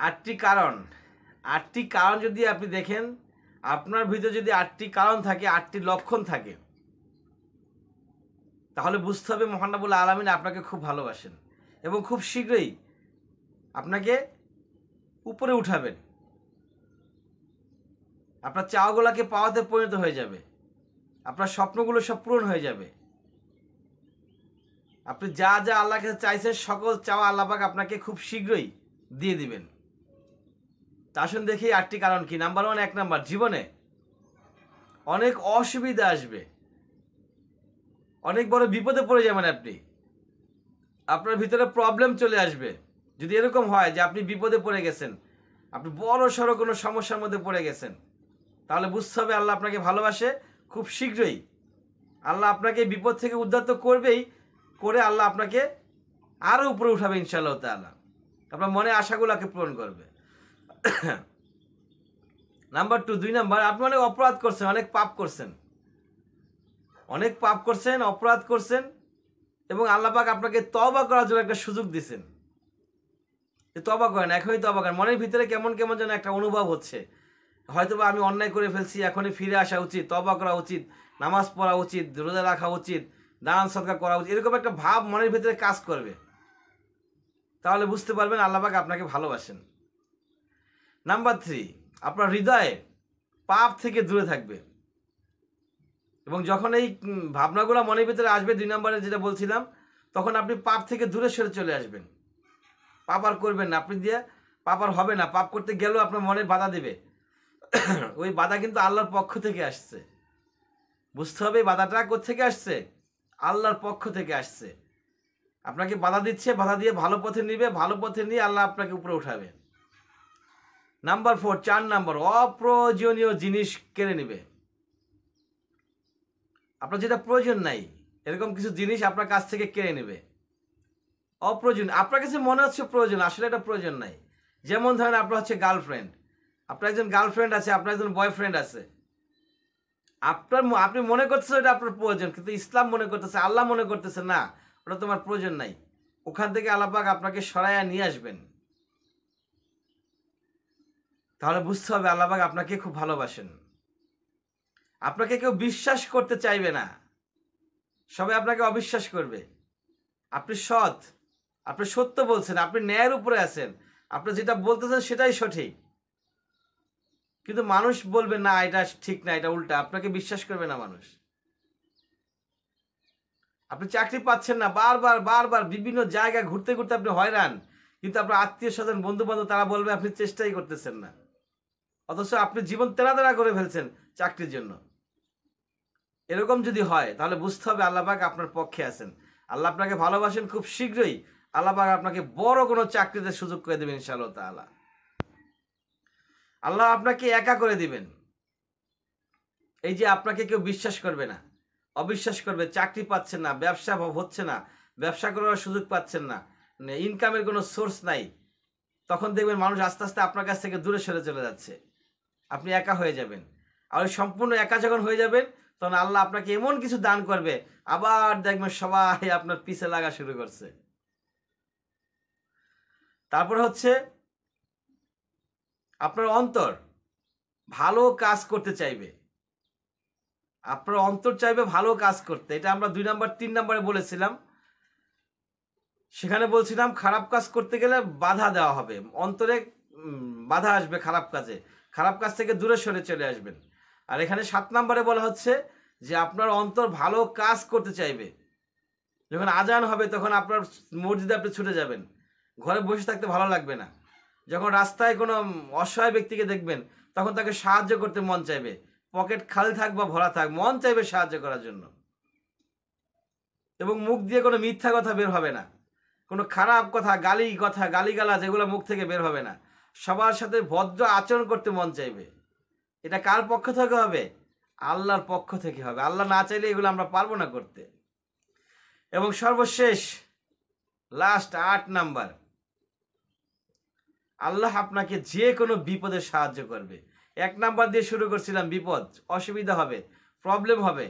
আটটি কারণ, আটটি কারণ যদি আপনি দেখেন, আপনার ভিতরে যদি আটটি কারণ থাকে, আটটি লক্ষণ থাকে, তাহলে বুঝতে হবে মহান রব্বুল আলামিন আপনাকে খুব ভালোবাসেন এবং খুব শীঘ্রই আপনাকে উপরে উঠাবেন। আপনার চাওয়াগুলোকে পাওয়াতে পরিণত হয়ে যাবে, আপনার স্বপ্নগুলো সব পূরণ হয়ে যাবে। আপনি যা যা আল্লাহর কাছে চাইছেন সকল চাওয়া আল্লাহ পাক আপনাকে খুব শীঘ্রই দিয়ে দিবেন। তা আসুন দেখি আটটি কারণ কি। নাম্বার 1, 1 নাম্বার, জীবনে অনেক অসুবিধা আসবে, অনেক বড় বিপদে পড়ে যাবেন আপনি, আপনার ভিতরে প্রবলেম চলে আসবে। যদি এরকম হয় যে আপনি বিপদে পড়ে গেছেন, আপনি বড় সড়ো কোনো সমস্যার মধ্যে পড়ে গেছেন, তাহলে বুঝতে হবে আল্লাহ আপনাকে ভালোবাসে। খুব শীঘ্রই আল্লাহ আপনাকে বিপদ থেকে উদ্ধার তো করবেই, করে আল্লাহ আপনাকে আরও উপরে উঠাবে ইনশাআল্লাহ তাআলা, আপনার মনে আশাগুলোকে পূরণ করবে। নাম্বার 2, 2 নাম্বার, আপনি অনেক অপরাধ করছেন, অনেক পাপ করছেন, অনেক পাপ করছেন, অপরাধ করছেন, এবং আল্লাহ পাক আপনাকে তওবা করার জন্য একটা সুযোগ দিয়েছেন। তওবা করেন, এখনই তওবা করেন। মনের ভিতরে কেমন কেমন যেন একটা অনুভব হচ্ছে, হয়তোবা আমি অন্যায় করে ফেলছি, এখনই ফিরে আসা উচিত, তওবা করা উচিত, নামাজ পড়া উচিত, রোজা রাখা উচিত, দান সদকা করা উচিত, এরকম একটা ভাব মনের ভিতরে কাজ করবে। তাহলে বুঝতে পারবেন আল্লাহ পাক আপনাকে ভালোবাসেন। নাম্বার 3, আপনার হৃদয়ে পাপ থেকে দূরে থাকবে, এবং যখন এই ভাবনাগুলো মনের ভিতরে আসবে, 2 নম্বরে যেটা বলছিলাম, তখন আপনি পাপ থেকে দূরে সরে চলে আসবেন। পাপ আর করবেন না, আপনি দিয়ে পাপ আর হবে না। পাপ করতে গেলেও আপনার মনে বাধা দেবে, ওই বাধা কিন্তু আল্লাহর পক্ষ থেকে আসছে। বুঝতে হবে বাধাটা কোত্থেকে আসছে, আল্লাহর পক্ষ থেকে আসছে। আপনাকে বাধা দিচ্ছে, বাধা দিয়ে ভালো পথে নিবে, ভালো পথে নিয়ে আল্লাহ আপনাকে উপরে উঠাবে। নাম্বার 4, 4 নাম্বার, অপ্রয়োজনীয় জিনিস কেড়ে নিবে। আপনার যেটা প্রয়োজন নাই এরকম কিছু জিনিস আপনার কাছ থেকে কেড়ে নেবে। অপ্রয়োজন, আপনার কাছে মনে হচ্ছে প্রয়োজন, আসলে এটা প্রয়োজন নাই। যেমন ধরেন আপনার হচ্ছে গার্লফ্রেন্ড, আপনার একজন গার্লফ্রেন্ড আছে, আপনার একজন বয়ফ্রেন্ড আছে, আপনি মনে করতেছেন এটা আপনার প্রয়োজন, কিন্তু ইসলাম মনে করতেছে, আল্লাহ মনে করতেছে না, ওটা তোমার প্রয়োজন নাই। ওখান থেকে আল্লাহ পাক আপনাকে সরাইয়া নিয়ে আসবেন। তাহলে বুঝতে হবে আল্লাহ পাক আপনাকে খুব ভালোবাসেন। আপনাকে কেউ বিশ্বাস করতে চাইবে না, সবাই আপনাকে অবিশ্বাস করবে। আপনি সৎ, আপনি সত্য বলছেন, আপনি ন্যায়ের উপরে আছেন, আপনি যেটা বলতেছেন সেটাই সঠিক, কিন্তু মানুষ বলবে না এটা ঠিক না, এটা উল্টা, আপনাকে বিশ্বাস করবে না মানুষ। আপনি চাকরি পাচ্ছেন না, বারবার বারবার বিভিন্ন জায়গায় ঘুরতে ঘুরতে আপনি হয়রান, কিন্তু আপনার আত্মীয় স্বজন বন্ধু বান্ধব তারা বলবে আপনি চেষ্টাই করতেছেন না, অথচ আপনি জীবন তেনা তেনা করে ফেলছেন চাকরির জন্য। এরকম যদি হয় তাহলে বুঝতে হবে আল্লাহ পাক আপনার পক্ষে আছেন, আল্লাহ আপনাকে ভালোবাসেন। খুব শীঘ্রই আল্লাহ পাক আপনাকে বড় কোনো চাকরিতে সুযোগ করে দেবেন ইনশাআল্লাহ তাআলা। আল্লাহ আপনাকে একা করে দিবেন। এই যে আপনাকে কেউ বিশ্বাস করবে না, অবিশ্বাস করবে, চাকরি পাচ্ছেন না, ব্যবসা হচ্ছে না, ব্যবসা করার সুযোগ পাচ্ছেন না, ইনকামের কোনো সোর্স নাই, তখন দেখবেন মানুষ আস্তে আস্তে আপনার কাছ থেকে দূরে সরে চলে যাচ্ছে, আপনি একা হয়ে যাবেন। আর ওই সম্পূর্ণ একা যখন হয়ে যাবেন তখন আল্লাহ আপনাকে এমন কিছু দান করবে, আবার দেখবেন সবাই আপনার পিছে লাগা শুরু করছে। তারপর হচ্ছে আপনার অন্তর ভালো কাজ করতে চাইবে, আপনার অন্তর চাইবে ভালো কাজ করতে। এটা আমরা 2 নাম্বার 3 নাম্বারে বলেছিলাম, সেখানে বলছিলাম খারাপ কাজ করতে গেলে বাধা দেওয়া হবে, অন্তরে বাধা আসবে খারাপ কাজে, খারাপ কাজ থেকে দূরে সরে চলে আসবেন। আর এখানে 7 নাম্বারে বলা হচ্ছে যে আপনার অন্তর ভালো কাজ করতে চাইবে। যখন আজান হবে তখন আপনার মসজিদে আপনি ছুটে যাবেন, ঘরে বসে থাকতে ভালো লাগবে না। যখন রাস্তায় কোনো অসহায় ব্যক্তিকে দেখবেন তখন তাকে সাহায্য করতে মন চাইবে, পকেট খালি থাক বা ভরা থাক, মন চাইবে সাহায্য করার জন্য। এবং মুখ দিয়ে কোনো মিথ্যা কথা বের হবে না, কোনো খারাপ কথা, গালিগালাজ এগুলো মুখ থেকে বের হবে না। সবার সাথে ভদ্র আচরণ করতে মন চাইবে। এটা কার পক্ষ থেকে হবে? আল্লাহর পক্ষ থেকে হবে। আল্লাহ না চাইলে এগুলো আমরা পারবো না করতে। এবং সর্বশেষ লাস্ট 8 নাম্বার, আল্লাহ আপনাকে যে কোনো বিপদে সাহায্য করবে। 1 নাম্বার দিয়ে শুরু করছিলাম, বিপদ, অসুবিধা হবে, প্রবলেম হবে,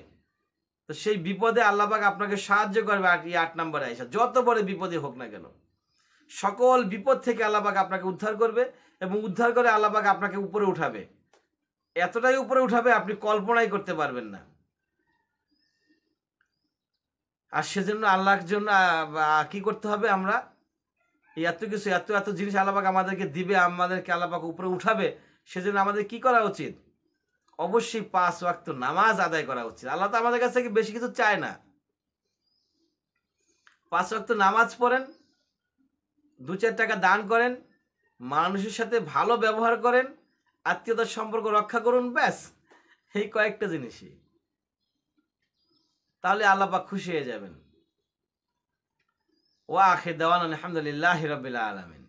তো সেই বিপদে আল্লাহ পাক আপনাকে সাহায্য করবে। 8 নাম্বারে আইসা যত বড় বিপদে হোক না কেন, সকল বিপদ থেকে আল্লাহ পাক আপনাকে উদ্ধার করবে এবং উদ্ধার করে আল্লাহ পাক আপনাকে উপরে উঠাবে, এতটাই উপরে উঠাবে আপনি কল্পনাই করতে পারবেন না। আর সেজন্য আল্লাহর জন্য কি করতে হবে, আমরা এই এত কিছু এত এত জিনিস আল্লাহ পাক আমাদেরকে দিবে, আমাদেরকে আল্লাহ পাক উপরে উঠাবে, সেজন্য আমাদের কি করা উচিত? অবশ্যই 5 ওয়াক্ত নামাজ আদায় করা উচিত। আল্লাহ তো আমাদের কাছ থেকে বেশি কিছু চায় না। 5 ওয়াক্ত নামাজ পড়েন, 2-4 টাকা দান করেন, মানুষের সাথে ভালো ব্যবহার করেন, আত্মীয়তার সম্পর্ক রক্ষা করুন, ব্যাস এই কয়েকটা জিনিসই, তাহলে আল্লাহ পাক খুশি হয়ে যাবেন। ওয়া আখির দাওয়ানা আলহামদুলিল্লাহি রাব্বিল আলামিন।